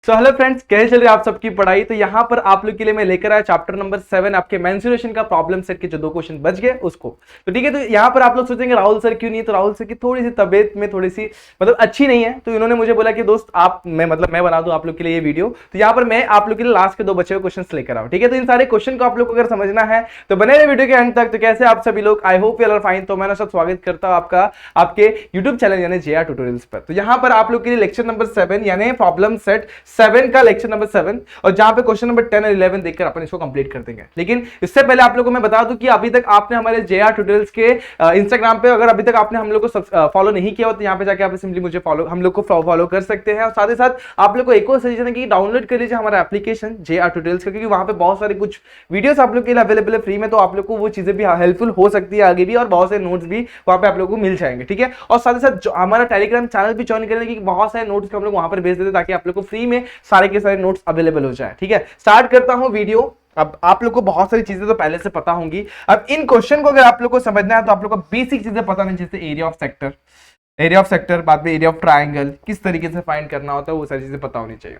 So hello friends, कैसे चल रही है आप सबकी पढ़ाई। तो यहाँ पर आप लोग के लिए मैं लेकर आया चैप्टर नंबर 7 आपके मेंस्ट्रुएशन का प्रॉब्लम सेट के जो 2 क्वेश्चन बच गए उसको। तो ठीक है, तो यहाँ पर आप लोग सोचेंगे राहुल सर क्यों नहीं है। तो राहुल सर की थोड़ी सी तबीयत में थोड़ी सी अच्छी नहीं है, तो इन्होंने मुझे बोला कि दोस्त आप मैं बना दूं आप लोग के लिए ये वीडियो। तो यहाँ पर मैं आप लोग के लिए लास्ट के 2 बचे हुए क्वेश्चन लेकर आऊँ। ठीक है, तो इन सारे क्वेश्चन को आप लोग को अगर समझना है तो बने रहे वीडियो के अंत तक। तो कैसे आप सभी लोग, I hope you are fine. तो मैं स्वागत करता हूँ आपका आपके यूट्यूब चैनल यानी जेआर ट्यूटोरियल्स पर। तो यहाँ पर आप लोग के लिए लेक्चर नंबर 7 यानी प्रॉब्लम सेट 7 का लेक्चर नंबर 7 और जहां पे क्वेश्चन नंबर 10 और 11 देखकर अपन इसको कंप्लीट कर देंगे। लेकिन इससे पहले आप लोगों को मैं बता दूं कि अभी तक आपने हमारे जेआर ट्यूटोरियल्स के इंस्टाग्राम पे अगर अभी तक आपने हम लोग को फॉलो नहीं किया हो तो यहाँ पे जाके आप सिंपली मुझे हम लोग को फॉलो कर सकते हैं। और साथ ही साथ आप लोग को एक और सजेशन है कि डाउनलोड कर लीजिए हमारा एप्लीकेशन जेआर ट्यूटोरियल्स का, क्योंकि वहां पे बहुत सारे कुछ वीडियोस आप लोग के लिए अवेलेबल है फ्री में। तो आप लोग को वो चीजें भी हेल्पफुल हो सकती है आगे भी, और बहुत सारे नोट्स भी वहां पे आप लोग को मिल जाएंगे। ठीक है, और साथ ही साथ हमारा टेलीग्राम चैनल भी ज्वाइन करेंगे, बहुत सारे नोट्स हम लोग वहां पर भेज देते हैं ताकि आप लोग को फ्री में सारे के सारे नोट्स अवेलेबल हो जाए। ठीक है, स्टार्ट करता हूं वीडियो। अब आप लोग को बहुत सारी चीजें तो पहले से पता होंगी। अब इन क्वेश्चन को अगर आप लोग को समझना है तो आप लोग को बेसिक चीजें पता नहीं, जैसे एरिया ऑफ सेक्टर, बाद में एरिया ऑफ ट्राइंगल किस तरीके से फाइंड करना होता है, वो सारी चीजें पता होनी चाहिए।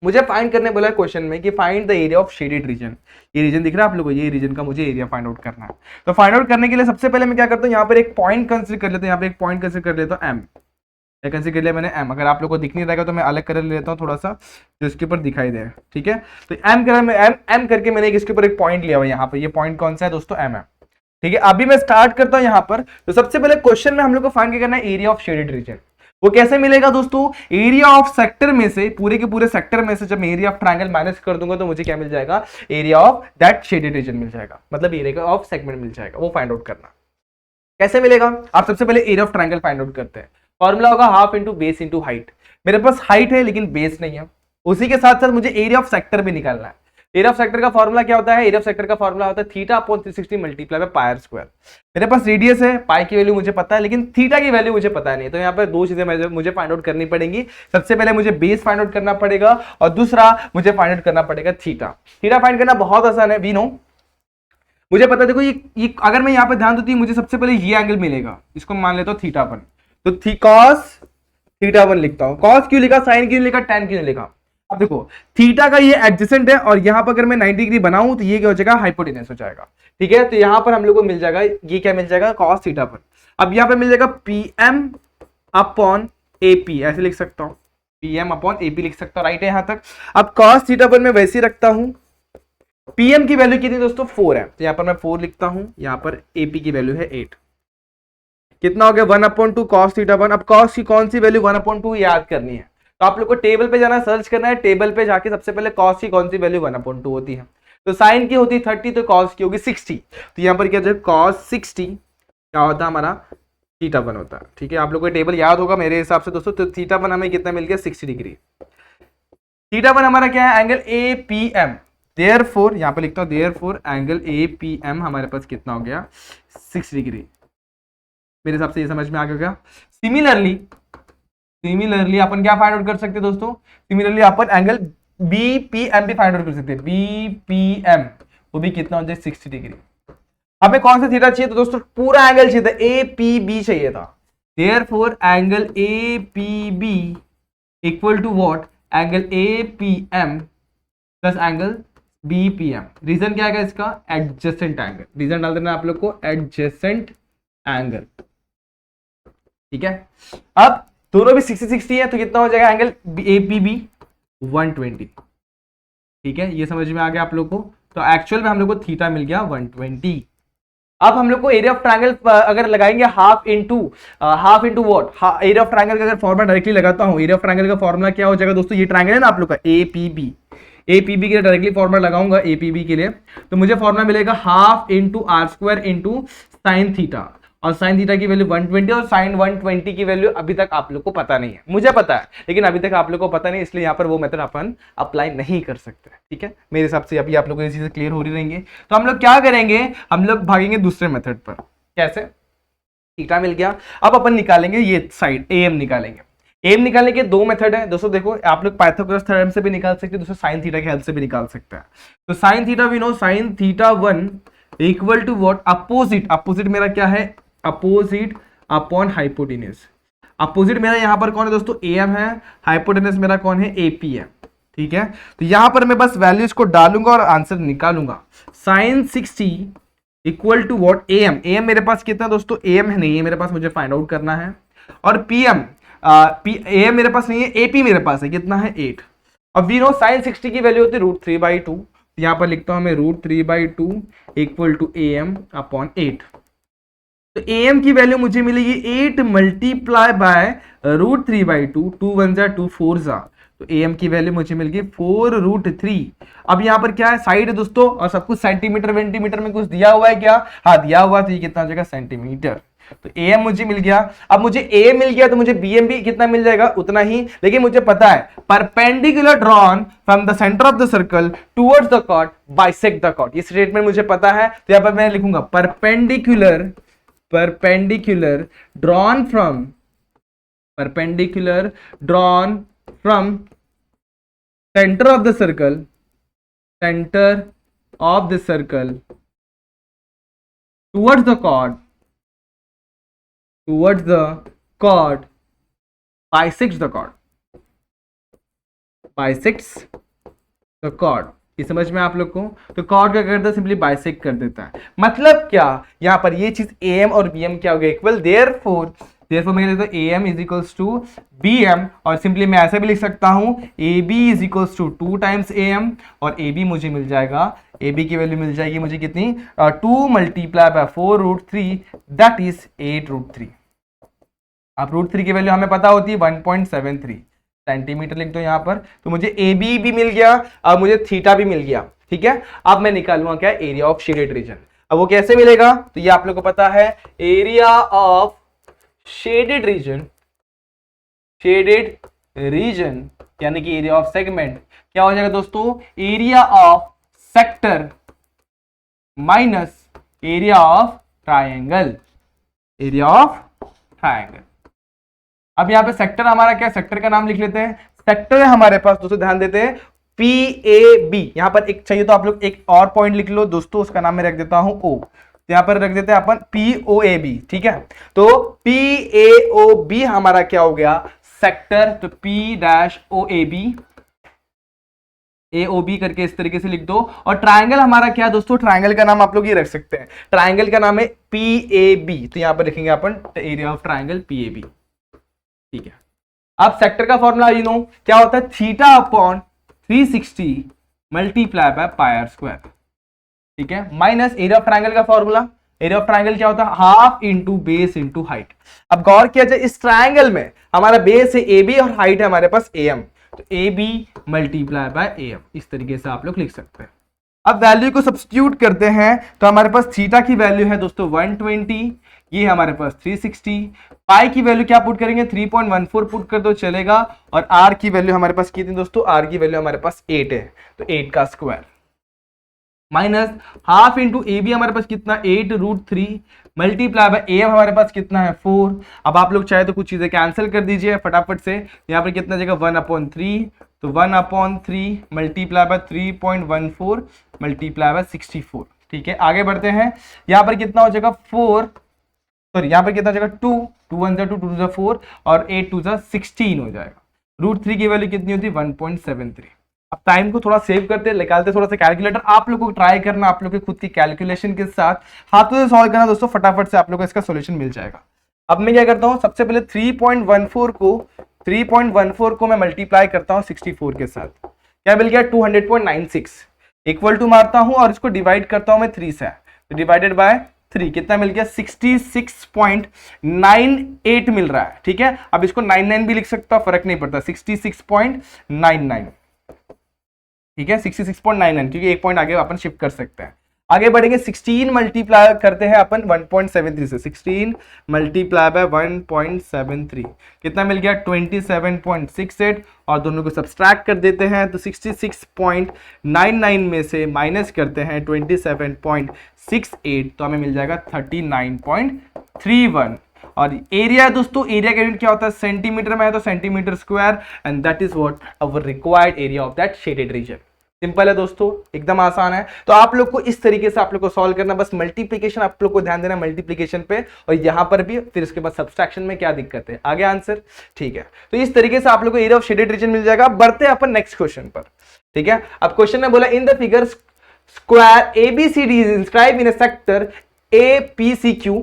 मुझे फाइंड करने बोला क्वेश्चन में कि find the area of shaded region. ये रीजन दिख रहा है आप लोगों को, ये रीजन का मुझे एरिया फाइंड आउट करना है। तो फाइंड आउट करने के लिए सबसे पहले मैं क्या करता हूँ, यहाँ पर एक पॉइंट कंसिडर कर लेता हूँ। यहाँ पे एक पॉइंट कंसिडर कर लेता हूँ एम, कंसिडर कर लिया मैंने एम। अगर आप लोग को दिख नहीं रहेगा तो मैं अलग कर लेता हूँ थोड़ा सा, जो इसके ऊपर दिखाई दे। ठीक है, तो एम करके मैंने इसके ऊपर एक पॉइंट लिया हुआ। यहाँ पर ये पॉइंट कौन सा है दोस्तों, एम है। ठीक है, अभी मैं स्टार्ट करता हूँ यहाँ पर। तो सबसे पहले क्वेश्चन में हम लोग को फाइंड करना है एरिया ऑफ शेडेड रीजन। वो कैसे मिलेगा दोस्तों, एरिया ऑफ सेक्टर में से, पूरे के पूरे सेक्टर में से जब मैं एरिया ऑफ ट्रायंगल माइनस कर दूंगा तो मुझे क्या मिल जाएगा, area of that shaded region मिल जाएगा, मतलब एरिया ऑफ सेगमेंट मिल जाएगा। वो फाइंड आउट करना कैसे मिलेगा, आप सबसे पहले area of triangle find out करते हैं। फॉर्मूला होगा half into base into height. मेरे पास हाइट है लेकिन बेस नहीं है। उसी के साथ साथ मुझे एरिया ऑफ सेक्टर भी निकालना है। एरिया ऑफ सेक्टर का फॉर्मूला क्या होता है, एरिया ऑफ सेक्टर का फॉर्मूला होता है theta upon 360 multiply by pi square. मेरे पास रेडियस है, पाई की वैल्यू मुझे पता है लेकिन थीटा की वैल्यू मुझे पता नहीं है। तो यहाँ पर 2 चीजें मुझे फाइंड आउट करनी पड़ेंगी। सबसे पहले मुझे बेस फाइंड आउट करना पड़ेगा और दूसरा मुझे फाइंड आउट करना पड़ेगा थीटा। थीटा फाइंड करना बहुत आसान है, वी नो, मुझे पता है। देखो ये अगर मैं यहाँ पे ध्यान दूं मुझे सबसे पहले ये एंगल मिलेगा, इसको मान लेता हूँ थीटा 1। तो कॉस थीटा 1 लिखता हूं। कॉस क्यों लिखा, साइन क्यों लिखा, tan क्यों लिखा। अब देखो थीटा का ये एडजेसेंट है और यहां पर अगर मैं 90 डिग्री बनाऊं तो ये क्या हो जाएगा, हाइपोटेनस हो जाएगा। ठीक है, तो यहां पर हम लोग को मिल जाएगा, ये क्या मिल जाएगा, cos थीटा 1। अब यहां पर मिल जाएगा pm अपॉन AP, ऐसे लिख सकता हूं, pm अपॉन AP लिख सकता हूं, राइट है यहां तक। अब cos थीटा 1 मैं वैसे ही रखता हूं। pm की वैल्यू कितनी दोस्तों, 4 है, तो यहां पर मैं 4 लिखता हूं। यहां पर AP की वैल्यू है 8। कितना हो गया, 1/2 cos थीटा 1। अब cos की कौन सी वैल्यू 1/2 याद करनी है, तो आप लोग को टेबल पे जाना, सर्च करना है। टेबल पे जाके सबसे पहले cos की कौन सी वैल्यू 1/2 होती है, तो साइन की होती है 30, तो cos की होगी 60। तो यहाँ पर क्या है, cos 60 क्या होता है हमारा, थीटा 1 होता है। ठीक है, आप लोग को टेबल याद होगा मेरे हिसाब से दोस्तों। तो थीटा 1 हमें कितना मिल गया, 60 डिग्री। थीटा 1 हमारा क्या है, एंगल APM। देयरफॉर यहाँ पे लिखता हूँ, देयरफॉर एंगल APM हमारे पास कितना हो गया, 6 डिग्री। मेरे हिसाब से ये समझ में आ गया। सिमिलरली अपन क्या फाइंड आउट कर सकते हैं दोस्तों, सिमिलरली अपन एंगल BPM भी फाइंड आउट कर सकते हैं। BPM वो भी कितना हो जाए, 60 डिग्री। हमें कौन सा थीटा चाहिए, तो दोस्तों पूरा एंगल चाहिए था, APB चाहिए था। Therefore angle APB equal to what, angle APM plus angle BPM। Reason क्या है इसका, एडजेसेंट एंगल। रीजन डाल देना आप लोग को, एडजेसेंट एंगल। ठीक है, अब दोनों भी 60-60 है, तो कितना हो जाएगा एंगल APB 120। ठीक है, ये समझ में आ गया आप लोग को। तो एक्चुअल में हम लोग को थीटा मिल गया 120। अब हम लोग को एरिया ऑफ ट्रायंगल अगर लगाएंगे half into what, area of triangle का अगर फॉर्मूला डायरेक्टली लगाता हूं, एरिया ऑफ ट्रायंगल का फॉर्मूला क्या हो जाएगा दोस्तों, ये ट्रायंगल है ना आप लोग का APB के लिए डायरेक्टली फॉर्मूला लगाऊंगा APB के लिए, तो मुझे फॉर्मूला मिलेगा half into R² into sine theta. और साइन थीटा की वैल्यू 120 और साइन 120 की वैल्यू अभी तक आप लोग को पता नहीं है, मुझे पता है लेकिन अभी तक आप लोग को पता नहीं, इसलिए यहाँ पर वो मेथड अपन अप्लाई नहीं कर सकते। ठीक है, मेरे हिसाब से अभी आप लोग को ये चीजें क्लियर हो रही रहेंगे। तो हम लोग क्या करेंगे, हम लोग भागेंगे दूसरे मेथड पर। कैसे, थीटा मिल गया, अब अपन निकालेंगे ये साइड AM निकालेंगे। AM निकालने के 2 मेथड है दोस्तों। देखो आप लोग पाइथागोरस थ्योरम से भी निकाल सकते हैं, दोस्तों साइन थीटा की हेल्प से भी निकाल सकते हैं। तो sine theta we know, sine theta 1 equal to what, opposite मेरा क्या है, अपोजिट अपॉन हाइपोटेन्यूज। अपोजिट मेरा यहाँ पर कौन है दोस्तों, AM है, हाइपोटेनस मेरा कौन है, AP है। ठीक है, तो यहां पर मैं बस वैल्यूज को डालूंगा और आंसर निकालूंगा। sin 60 equal to what, AM मेरे पास कितना दोस्तों, AM है नहीं है मेरे पास, मुझे फाइंड आउट करना है। और PM AM मेरे पास नहीं है, AP मेरे पास है, कितना है 8। अब वी नो sin 60 की वैल्यू होती है √3/2, यहां पर लिखता हूं मैं √3/2 इक्वल टू AM अपॉन 8। तो AM की वैल्यू मुझे मिलेगी 8 मल्टीप्लाई बाय √3/2, 2 1 जा 2 4 जा, तो AM की वैल्यू मुझे मिल गई 4√3। अब यहाँ पर क्या है, साइड है दोस्तों, और सब कुछ सेंटीमीटर वेंटीमीटर में कुछ दिया हुआ है क्या, हाँ दिया हुआ, तो ये कितना हो जाएगा, सेंटीमीटर। तो AM मुझे मिल गया। अब मुझे AM मिल गया तो मुझे BM भी कितना मिल जाएगा, उतना ही। लेकिन मुझे पता है perpendicular drawn from the centre of the circle towards the chord bisect the chord, ये स्टेटमेंट मुझे पता है। तो यहाँ पर मैं लिखूंगा perpendicular drawn from center of the circle towards the chord bisects the chord। ये समझ में आप लोग को, तो कॉर्ड क्या करता है, सिंपली बाइसेक्ट कर देता है। मतलब क्या, यहां पर ये चीज AM और BM क्या हो गया, इक्वल। देयरफॉर मैं लिखता हूं AM is equals to BM, और सिंपली मैं ऐसा भी लिख सकता हूं AB is equals to 2 times AM, और AB मुझे मिल जाएगा, AB की वैल्यू मिल जाएगी मुझे कितनी, 2 मल्टीप्लाई बाय 4√3 दैट इज 8√3। अब √3 की वैल्यू हमें पता होती है 1.73 सेंटीमीटर, लिख दो यहाँ पर। तो मुझे AB भी मिल गया, अब मुझे थीटा भी मिल गया। ठीक है, अब मैं निकालूंगा क्या, एरिया ऑफ शेडेड रीजन। अब वो कैसे मिलेगा, तो ये आप लोग को पता है, एरिया ऑफ शेडेड रीजन यानी कि एरिया ऑफ सेगमेंट क्या हो जाएगा दोस्तों, area of sector minus area of triangle, अब यहां पे सेक्टर हमारा क्या, सेक्टर का नाम लिख लेते हैं। सेक्टर है हमारे पास दोस्तों, ध्यान देते हैं PAB, यहां पर एक चाहिए तो आप लोग एक और पॉइंट लिख लो दोस्तों, उसका नाम मैं रख देता हूं O, तो यहां पर रख देते हैं अपन POAB। ठीक है, तो PAOB हमारा क्या हो गया, सेक्टर, तो P-OAB AOB करके इस तरीके से लिख दो। और ट्रायंगल हमारा क्या है दोस्तों, ट्रायंगल का नाम आप लोग ये रख सकते हैं, ट्रायंगल का नाम है PAB, तो यहां पर लिखेंगे अपन एरिया ऑफ ट्रायंगल PAB। ठीक है, अब सेक्टर का फॉर्मूला यू नो क्या होता है, theta upon 360 multiply by pi r square. ठीक है, माइनस एरिया ऑफ ट्रायंगल का फॉर्मूला, एरिया ऑफ ट्रायंगल क्या होता है, half into base into height. अब गौर किया जाए, इस ट्रायंगल में हमारा बेस है AB और हाइट है हमारे पास AM, तो AB मल्टीप्लाई बाय AM, इस तरीके से आप लोग लिख सकते हैं। अब वैल्यू को सब्स्टिट्यूट करते हैं, तो हमारे पास थीटा की वैल्यू है दोस्तों 120, ये हमारे पास 360, पाई की वैल्यू क्या पुट करेंगे, 3.14 पुट कर दो चलेगा, और आर की वैल्यू हमारे पास कितनी दोस्तों, आर की वैल्यू हमारे पास 8 है, तो 8 का square minus half into A B हमारे पास कितना 8√3 मल्टीप्लाई बाय AM हमारे पास कितना है 4। अब आप लोग चाहे तो कुछ चीजें कैंसिल कर दीजिए फटाफट से, यहाँ पर कितना जगह 1/3, तो 1/3 मल्टीप्लाई बाय 3.14 मल्टीप्लाई बाय 64। ठीक है, आगे बढ़ते हैं, यहाँ पर कितना हो जाएगा 4, सॉरी यहाँ पर कितना हो जाएगा 2, 2 1 2 2 4 और 8 2 16 हो जाएगा। √3 की वैल्यू कितनी होती है 1.73। अब टाइम को थोड़ा सेव करते निकालते थोड़ा सा कैलकुलेटर, आप लोगों को ट्राई करना, आप लोग की खुद की कैलकुलेशन के साथ हाथों से सॉल्व करना दोस्तों, फटाफट से आप लोगों को इसका सॉल्यूशन मिल जाएगा। अब मैं क्या करता हूँ, सबसे पहले 3.14 को मैं मल्टीप्लाई करता हूँ 64 के साथ, क्या मिल गया 200.96 इक्वल टू मारता हूँ और इसको डिवाइड करता हूँ मैं 3 से, तो डिवाइडेड बाय 3 कितना मिल गया 66.98 मिल रहा है। ठीक है, अब इसको 99 भी लिख सकता हूँ, फर्क नहीं पड़ता, 66.99। ठीक है 66.99, क्योंकि एक पॉइंट आगे अपन शिफ्ट कर सकते हैं। आगे बढ़ेंगे 16 मल्टीप्लाई करते हैं अपन 1.73 से, 16 मल्टीप्लाई बाय 1.73 कितना मिल गया 27.68 और दोनों को सब्सट्रैक्ट कर देते हैं, तो 66.99 में से माइनस करते हैं 27.68 तो हमें मिल जाएगा 39.31। और एरिया दोस्तों, एरिया का यूनिट क्या होता है सेंटीमीटर में है, तो centimetre square, and that is what our required area of that shaded region. Simple है दोस्तों, एकदम आसान है। तो आप लोग को इस तरीके से आप लोग को सॉल्व करना, बस मल्टीप्लीकेशन आप लोग को ध्यान देना मल्टीप्लीकेशन पे, और यहां पर भी, फिर उसके बाद सब्सट्रैक्शन में क्या दिक्कत है, आगे आंसर। ठीक है, तो इस तरीके से आप लोग को एरिया ऑफ शेडेड रीजन मिल जाएगा। अब बढ़ते हैं अपन नेक्स्ट क्वेश्चन पर। ठीक है, अब क्वेश्चन में बोला in the figure square ABCD is inscribe in a sector A PCQ,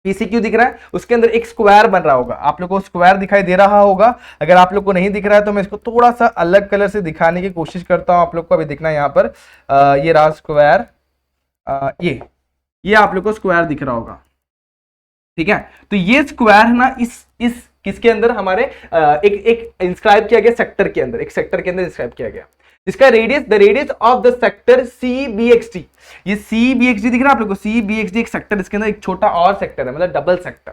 PCQ दिख रहा है, उसके अंदर एक स्क्वायर बन रहा होगा। आप लोग को स्क्वायर दिखाई दे रहा होगा, अगर आप लोग को नहीं दिख रहा है तो मैं इसको थोड़ा सा अलग कलर से दिखाने की कोशिश करता हूं। आप लोग को अभी दिखना है यहाँ पर, ये रहा स्क्वायर, ये आप लोग को स्क्वायर दिख रहा होगा। ठीक है, तो ये स्क्वायर है ना, इस किसके अंदर, हमारे एक इंस्क्राइब किया गया सेक्टर के अंदर, एक सेक्टर के अंदर इंस्क्राइब किया गया, जिसका radius, the radius of the sector CBXD, ये CBXD दिख रहा है आप लोग को, CBXD एक सेक्टर, इसके अंदर एक छोटा और सेक्टर है, मतलब डबल सेक्टर।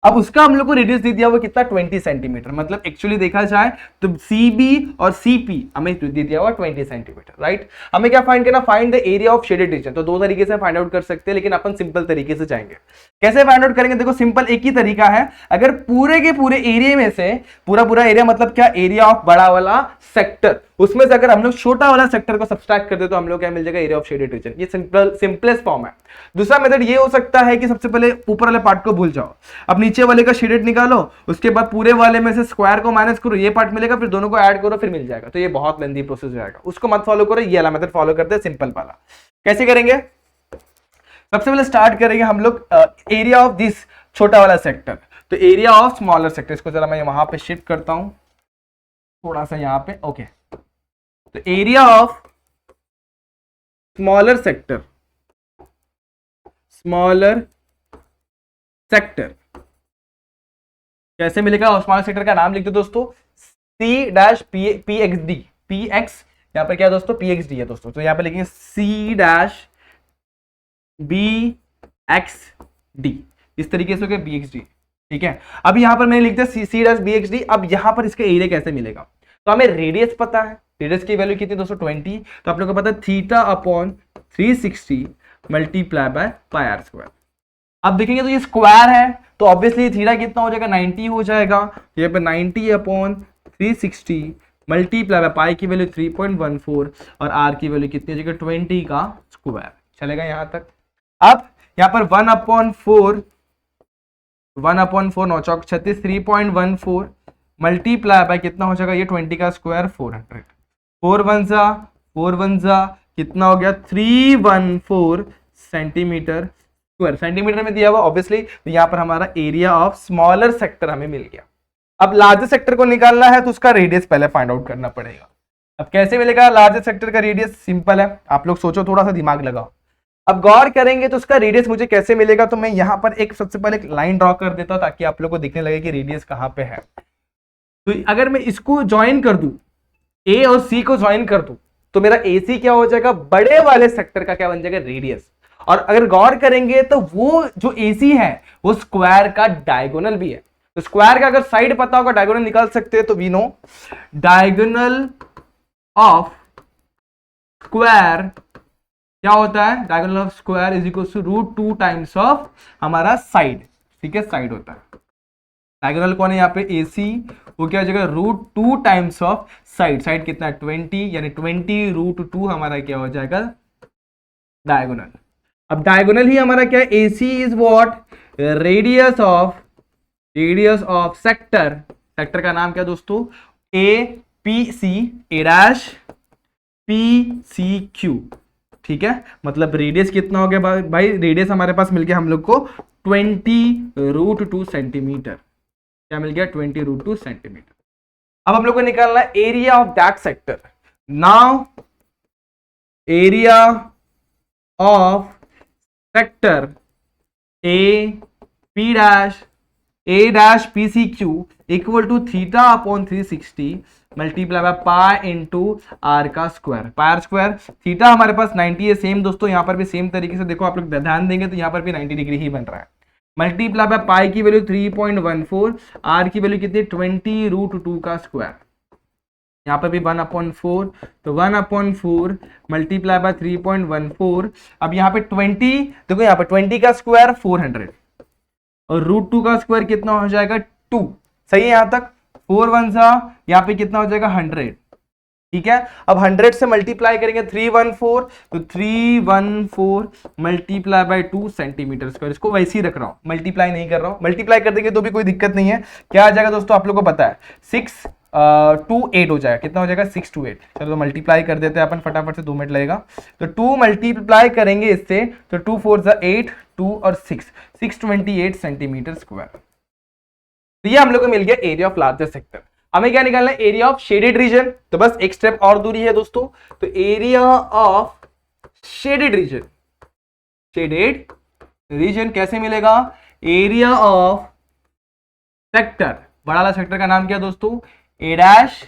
अब उसका हम लोग को रेडियस दे दिया हुआ कितना, 20 सेंटीमीटर, मतलब एक्चुअली देखा जाए तो CB और CP हमें दे दिया हुआ 20 सेंटीमीटर, राइट। हमें क्या फाइंड करना, find the area of shaded region. तो दो तरीके से फाइंड आउट कर सकते हैं, लेकिन अपन सिंपल तरीके से जाएंगे। कैसे फाइंड आउट करेंगे, देखो सिंपल एक ही तरीका है, अगर पूरे के पूरे एरिया में से, पूरा एरिया मतलब क्या, एरिया ऑफ बड़ा वाला सेक्टर, उसमें से अगर हम लोग छोटा वाला सेक्टर को सब्सट्रैक्ट कर दे तो हम लोग क्या मिल जाएगा, एरिया ऑफ शेडेड रीजन। ये सिंपलेस्ट फॉर्म है। दूसरा मेथड ये हो सकता है कि सबसे पहले ऊपर वाले पार्ट को भूल जाओ, अब नीचे वाले का शेडेड निकालो, उसके बाद पूरे वाले में से स्क्वायर को माइनस करो, ये पार्ट मिलेगा, फिर दोनों को ऐड करो, फिर मिल जाएगा। तो ये बहुत लेंथी प्रोसेस हो जाएगा, उसको मत फॉलो करो, ये वाला मेथड फॉलो करते हैं, सिंपल वाला। कैसे करेंगे, सबसे पहले स्टार्ट करेंगे हम लोग एरिया ऑफ दिस छोटा वाला सेक्टर, तो एरिया ऑफ स्मॉलर सेक्टर, इसको जरा मैं वहां पे शिफ्ट करता हूं थोड़ा सा यहाँ पे, ओके। तो area of smaller sector, smaller sector कैसे मिलेगा, और स्मॉलर सेक्टर का नाम लिख दो दोस्तों, C-PXD, PX यहाँ पर क्या है दोस्तों, PXD है दोस्तों, तो यहाँ पे लिखेंगे C-BXD, इस तरीके से हो गया BXD। ठीक है, अब यहाँ पर मैंने लिख दिया C-BXD। अब यहाँ पर इसका एरिया कैसे मिलेगा, तो हमें रेडियस पता है, रेडियस की वैल्यू कितनी दोस्तों 20, तो आप लोग को पता है θ/360 multiply by pi r square. अब देखेंगे तो ये स्क्वायर है, तो ऑब्वियसली थीटा कितना हो जाएगा, 90 हो जाएगा, ये पे 90/360 मल्टीप्लाई बाय पाई की वैल्यू 3.14 और आर की वैल्यू कितनी हो जाएगी 20 का स्क्वायर। चलेगा यहां तक। अब यहाँ पर 1/4 9 चौक 36 3.14 मल्टीप्लाई बाय कितना हो जाएगा, ये 20 का स्क्वायर 400, 4 1 जा कितना हो गया 314 सेंटीमीटर स्क्वायर, सेंटीमीटर में दिया हुआ ऑब्वियसली। तो यहाँ पर हमारा एरिया ऑफ स्मॉलर सेक्टर हमें मिल गया। अब लार्जर सेक्टर को निकालना है तो उसका रेडियस पहले फाइंड आउट करना पड़ेगा। अब कैसे मिलेगा लार्जर सेक्टर का रेडियस, सिंपल है, आप लोग सोचो, थोड़ा सा दिमाग लगाओ। अब गौर करेंगे तो उसका रेडियस मुझे कैसे मिलेगा, तो मैं यहाँ पर एक सबसे पहले एक लाइन ड्रॉ कर देता हूँ ताकि आप लोग को दिखने लगे कि रेडियस कहाँ पे है। तो अगर मैं इसको ज्वाइन कर दूं, ए और सी को ज्वाइन कर दूं, तो मेरा AC क्या हो जाएगा, बड़े वाले सेक्टर का क्या बन जाएगा, रेडियस। और अगर गौर करेंगे तो वो जो AC है वो स्क्वायर का डायगोनल भी है, तो स्क्वायर का अगर साइड पता होगा डायगोनल निकाल सकते हैं। तो we know diagonal of square क्या होता है, diagonal of square is equal to √2 times of हमारा साइड। ठीक है, साइड होता है, डायगोनल कौन है यहाँ पे AC, वो क्या हो जाएगा √2 टाइम्स ऑफ साइड। साइड कितना है 20, यानी 20 √2 हमारा क्या हो जाएगा डायगोनल। अब डायगोनल ही हमारा क्या है, AC is what, radius of sector, sector का नाम क्या दोस्तों A'/PCQ। ठीक है, मतलब रेडियस कितना हो गया भाई, रेडियस हमारे पास मिल गया हम लोग को 20 √2 सेंटीमीटर, क्या मिल गया 20 √2 सेंटीमीटर। अब हम लोग को निकालना है area of that sector. Now area of sector A'/PCQ equal to θ/360 multiply by pi into r का square, pi r square. Theta हमारे पास 90 है, सेम दोस्तों यहाँ पर भी सेम तरीके से देखो, आप लोग ध्यान देंगे तो यहाँ पर भी 90 डिग्री ही बन रहा है। मल्टीप्लाई बाय पाई की वैल्यू 3.14, आर की वैल्यू कितनी 20 √2 का स्क्वायर, यहाँ पर भी 1/4, तो 1/4 मल्टीप्लाई बाय 3.14। अब यहाँ पे 20 देखो, यहाँ पे 20 का स्क्वायर 400 और √2 का स्क्वायर कितना हो जाएगा 2, सही है यहाँ तक। 4 1 यहाँ पे कितना हो जाएगा 100, ठीक है। अब 100 से मल्टीप्लाई करेंगे 314, तो 314 मल्टीप्लाई बाय 2 सेंटीमीटर स्क्वायर। इसको वैसे ही रख रहा हूं, मल्टीप्लाई नहीं कर रहा हूं। मल्टीप्लाई कर देंगे तो भी कोई दिक्कत नहीं है। क्या आ जाएगा दोस्तों, आप लोगों को पता है 6 2 8 हो जाएगा। कितना हो जाएगा 6 2 8। चलो तो मल्टीप्लाई कर देते हैं अपन फटाफट से, 2 मिनट लगेगा। तो 2 मल्टीप्लाई करेंगे इससे, तो 2 4 8, 2 और 628 सेंटीमीटर स्क्वायर। तो ये हम लोग को मिल गया एरिया ऑफ लार्जर सेक्टर। हमें क्या निकालना है, एरिया ऑफ शेडेड रीजन। तो बस एक स्टेप और दूरी है दोस्तों। तो area of shaded region, shaded region कैसे मिलेगा, एरिया ऑफ सेक्टर, बड़ा वाला सेक्टर का नाम क्या दोस्तों, ए डैश।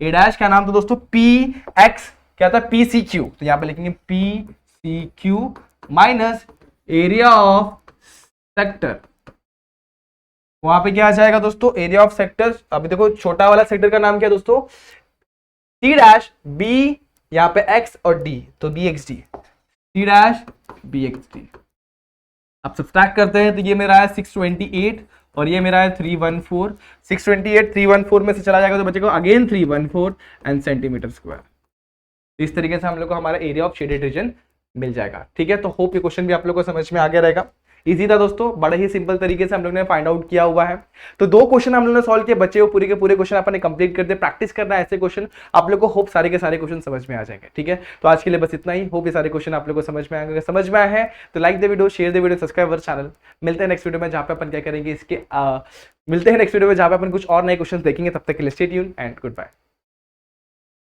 ए डैश का नाम तो दोस्तों पी एक्स क्या था, पी सी क्यू। तो यहां पे लिखेंगे P C Q minus area of sector. वहां पे क्या आ जाएगा दोस्तों, एरिया ऑफ सेक्टर। अभी देखो छोटा वाला सेक्टर का नाम क्या है दोस्तों, सी डैश बी, यहाँ पे एक्स और डी, तो B X D, C dash B X D. अब सब्सट्रैक्ट करते हैं, तो ये मेरा है 628 और ये मेरा है 314। 628 314 में से चला जाएगा तो बचेगा अगेन 314 एंड सेंटीमीटर स्क्वायर। इस तरीके से हम लोग को हमारा एरिया ऑफ शेडेड रीजन मिल जाएगा। ठीक है, तो होप ये क्वेश्चन भी आप लोग को समझ में आ गया रहेगा। इजी था दोस्तों, बड़े ही सिंपल तरीके से हम लोग ने फाइंड आउट किया हुआ है। तो 2 क्वेश्चन हम लोग ने सॉल्व किए, बच्चे वो पूरे के पूरे क्वेश्चन अपने कंप्लीट कर दे। प्रैक्टिस करना है ऐसे क्वेश्चन, आप लोग को होप सारे के सारे क्वेश्चन समझ में आ जाएंगे। ठीक है, तो आज के लिए बस इतना ही। होप ये सारे क्वेश्चन आप लोग को समझ में आएंगे। अगर समझ में आए हैं तो like the video, share the video, subscribe our channel. मिलते हैं नेक्स्ट वीडियो में, जहाँ पे अपन क्या करेंगे इसके मिलते हैं नेक्स्ट वीडियो में, जहाँ पे अपन कुछ और नए क्वेश्चन देखेंगे। तब तक के लिए stay tuned and good bye.